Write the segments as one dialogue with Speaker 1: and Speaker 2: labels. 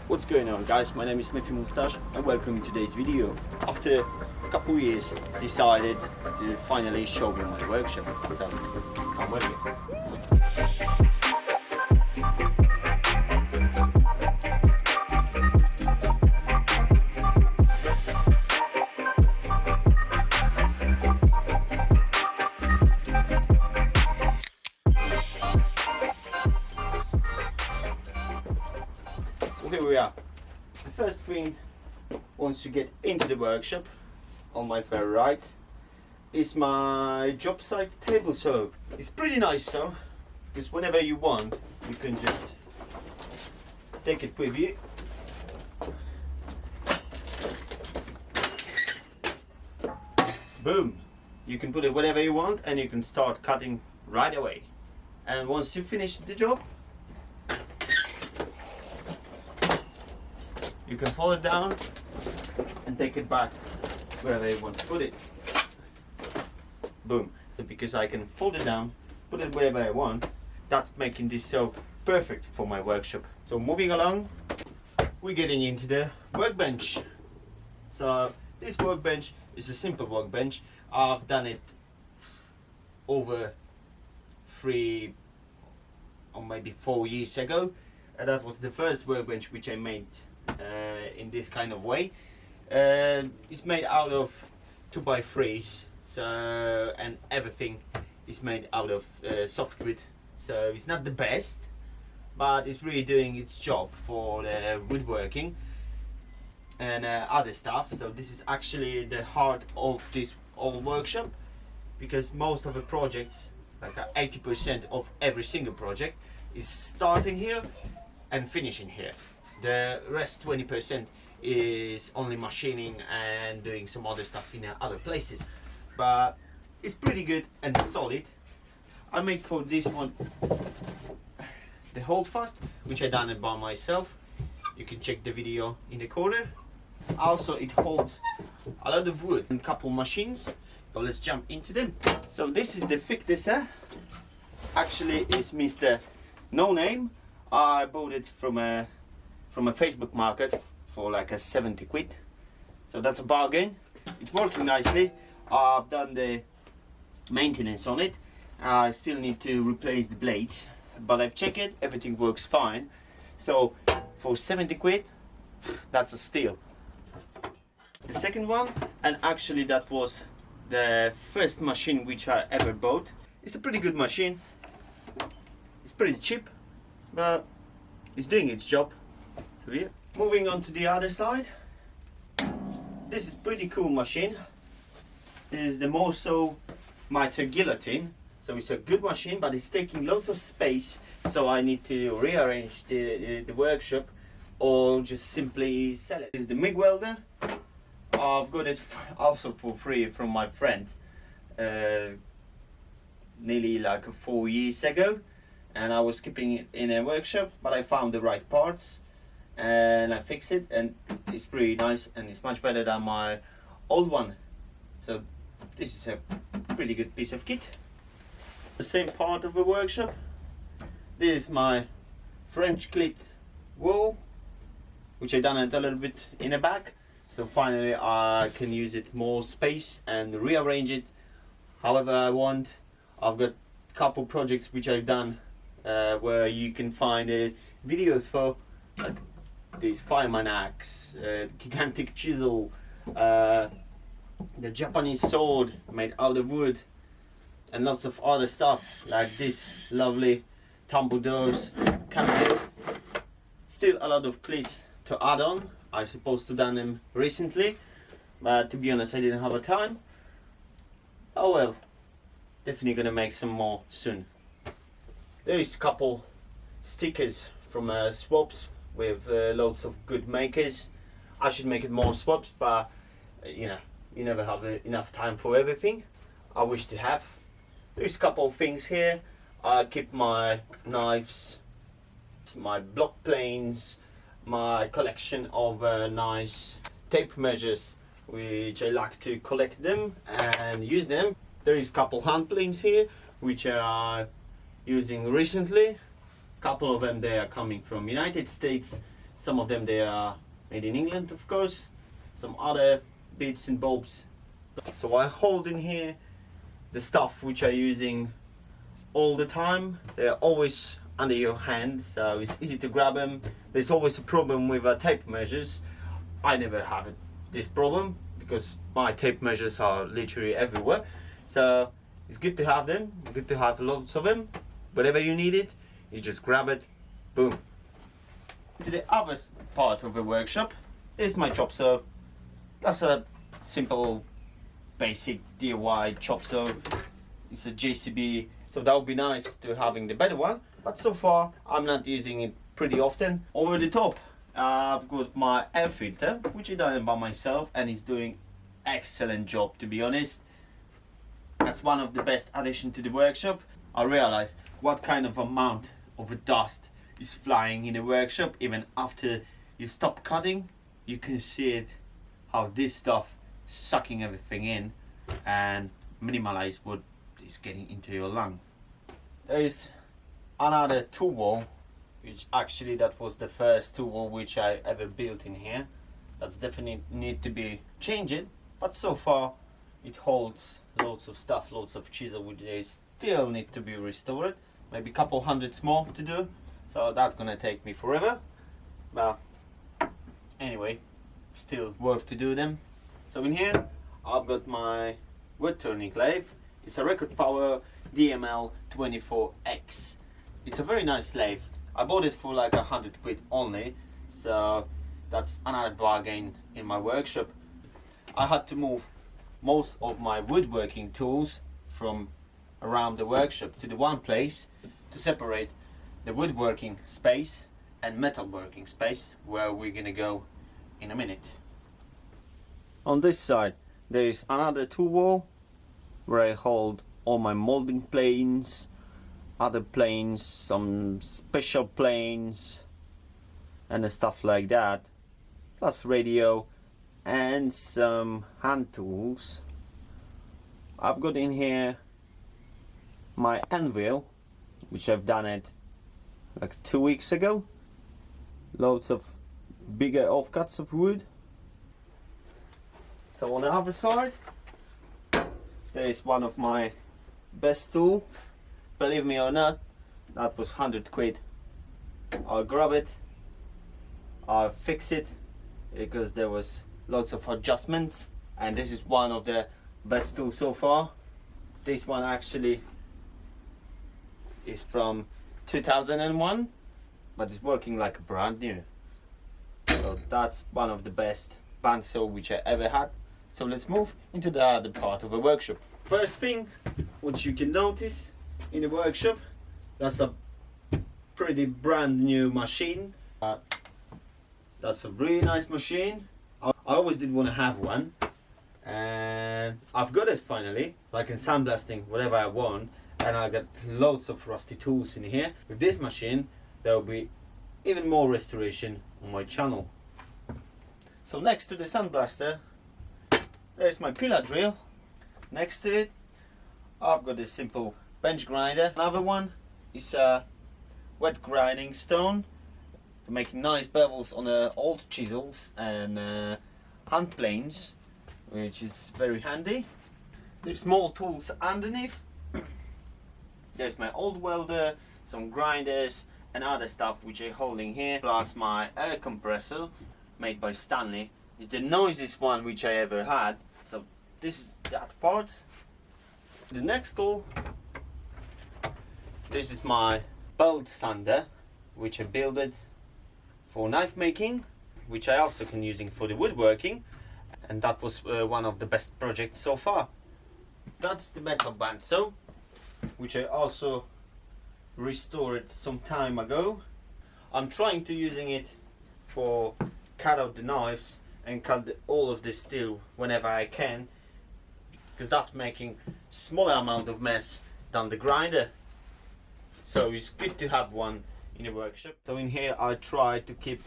Speaker 1: What's going on, guys? My name is Moustache and welcome to today's video. After a couple years, decided to finally show you my workshop. So I'm working. So here we are. The first thing, once you get into the workshop, on my far right, is my job site table saw. It's pretty nice though, because whenever you want, you can just take it with you. Boom! You can put it whatever you want and you can start cutting right away. And once you finish the job, you can fold it down and take it back wherever you want to put it. Boom. Because I can fold it down, put it wherever I want, that's making this so perfect for my workshop. So moving along, we're getting into the workbench. So this workbench is a simple workbench. I've done it over 3 or maybe 4 years ago, and that was the first workbench which I made in this kind of way. It's made out of 2x3s, so, and everything is made out of softwood, so it's not the best, but it's really doing its job for the woodworking and other stuff. So this is actually the heart of this old workshop, because most of the projects, like 80% of every single project, is starting here and finishing here. The rest 20% is only machining and doing some other stuff in other places, but it's pretty good and solid. I made for this one the holdfast, which I done it by myself. You can check the video in the corner. Also, it holds a lot of wood and couple machines. So let's jump into them. So this is the fixer. Actually, it's Mr. No Name. I bought it from a Facebook market for like a 70 quid. So that's a bargain. It's working nicely. I've done the maintenance on it. I still need to replace the blades, but I've checked it, everything works fine. So for 70 quid, that's a steal. The second one, and actually that was the first machine which I ever bought. It's a pretty good machine. It's pretty cheap, but it's doing its job. So yeah. Moving on to the other side, this is pretty cool machine. This is the Moustache miter guillotine. So it's a good machine, but it's taking lots of space, so I need to rearrange the workshop or just simply sell it. This is the MIG welder. I've got it also for free from my friend nearly like 4 years ago, and I was keeping it in a workshop, but I found the right parts and I fixed it, and it's pretty nice and it's much better than my old one. So this is a pretty good piece of kit. The same part of the workshop, this is my French cleat wool, which I done it a little bit in the back, so finally I can use it more space and rearrange it however I want. I've got a couple projects which I've done where you can find videos for, like this fireman axe, gigantic chisel, the Japanese sword made out of wood, and lots of other stuff like this lovely tumble doors cabinet. Still a lot of cleats to add on. I supposed to done them recently, but to be honest I didn't have a time. Oh well, definitely gonna make some more soon. There is a couple stickers from swaps with loads of good makers. I should make it more swaps, but you know, you never have enough time for everything. I wish to have. There's a couple of things here. I keep my knives, my block planes, my collection of nice tape measures, which I like to collect them and use them. There is a couple hand planes here, which I using recently. Couple of them they are coming from United States, Some of them they are made in England, of course. Some other bits and bobs. So I hold in here the stuff which I'm using all the time. They're always under your hand, so it's easy to grab them. There's always a problem with tape measures. I never have this problem because my tape measures are literally everywhere. So it's good to have them, good to have lots of them. Whenever you need it, you just grab it, boom. To the other part of the workshop is my chop saw. That's a simple, basic DIY chop saw. It's a JCB, so that would be nice to having the better one. But so far, I'm not using it pretty often. Over the top, I've got my air filter, which I done by myself, and it's doing excellent job, to be honest. That's one of the best addition to the workshop. I realize what kind of amount of dust is flying in the workshop. Even after you stop cutting, you can see it, how this stuff is sucking everything in and minimize what is getting into your lung. There is another tool wall, which actually that was the first tool wall which I ever built in here. That's definitely need to be changed, but so far it holds loads of stuff, loads of chisel which they still need to be restored. Maybe a couple hundreds more to do, so that's gonna take me forever, but anyway, still worth to do them. So in here I've got my wood turning lathe. It's a record power DML 24X. It's a very nice lathe. I bought it for like 100 quid only, so that's another bargain in my workshop. I had to move most of my woodworking tools from around the workshop to the one place to separate the woodworking space and metalworking space, where we're gonna go in a minute. On this side there is another tool wall where I hold all my molding planes, other planes, some special planes and stuff like that, plus radio and some hand tools. I've got in here my anvil, which I've done it like 2 weeks ago. Loads of bigger offcuts of wood. So on the other side there is one of my best tool. Believe me or not, that was 100 quid. I'll grab it, I'll fix it because there was lots of adjustments, and this is one of the best tools so far. This one actually is from 2001, but it's working like brand new. So that's one of the best bandsaw which I ever had. So let's move into the other part of the workshop. First thing which you can notice in the workshop, that's a pretty brand new machine. That's a really nice machine. I always did want to have one, and I've got it finally. I can sandblasting whatever I want, and I got loads of rusty tools in here. With this machine there will be even more restoration on my channel. So next to the sandblaster there's my pillar drill. Next to it I've got a simple bench grinder. Another one is a wet grinding stone to make nice bevels on the old chisels and hand planes, which is very handy. There's more tools underneath. There's my old welder, some grinders and other stuff which I'm holding here, plus my air compressor made by Stanley. It's the noisiest one which I ever had. So this is that part. The next tool, this is my belt sander, which I built it for knife making, which I also can using for the woodworking, and that was one of the best projects so far. That's the metal bandsaw, which I also restored some time ago. I'm trying to using it for cut out the knives and cut all of this steel whenever I can, because that's making smaller amount of mess than the grinder. So it's good to have one in the workshop. So in here I try to keep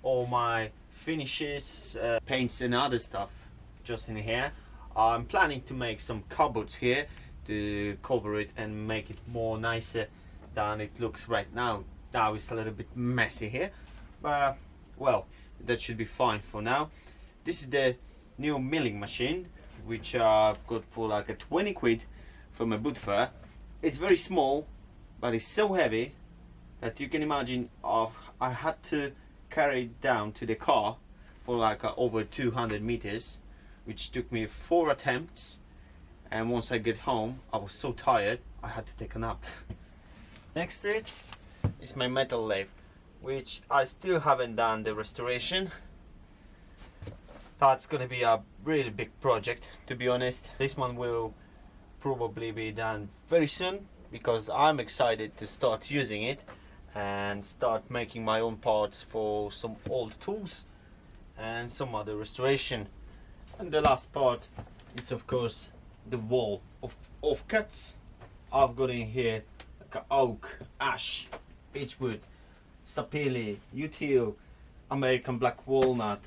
Speaker 1: all my finishes, paints and other stuff just in here. I'm planning to make some cupboards here to cover it and make it more nicer than it looks right now. Now it's a little bit messy here, but well, that should be fine for now. This is the new milling machine, which I've got for like a 20 quid from a boot fair. It's very small, but it's so heavy that you can imagine I had to carry it down to the car for like over 200 meters, which took me 4 attempts. And once I get home, I was so tired I had to take a nap. Next to it is my metal lathe, which I still haven't done the restoration. That's gonna be a really big project, to be honest. This one will probably be done very soon because I'm excited to start using it and start making my own parts for some old tools and some other restoration. And the last part is of course the wall of offcuts. I've got in here like oak, ash, beechwood, sapele, util, American black walnut,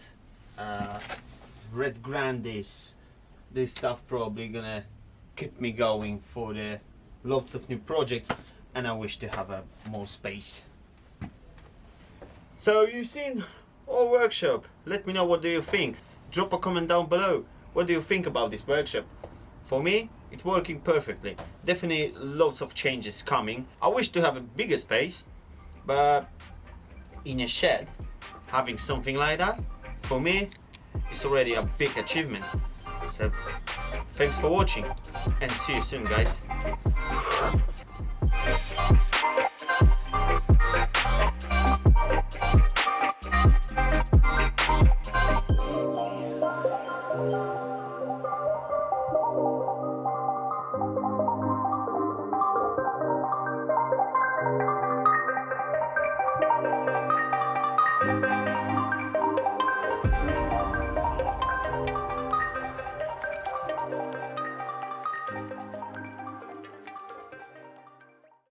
Speaker 1: red grandis. This stuff probably gonna keep me going for the lots of new projects, and I wish to have more space. So you've seen our workshop. Let me know, what do you think? Drop a comment down below. What do you think about this workshop? For me, it's working perfectly. Definitely lots of changes coming. I wish to have a bigger space, but in a shed, having something like that, for me, it's already a big achievement. So, thanks for watching, and see you soon, guys.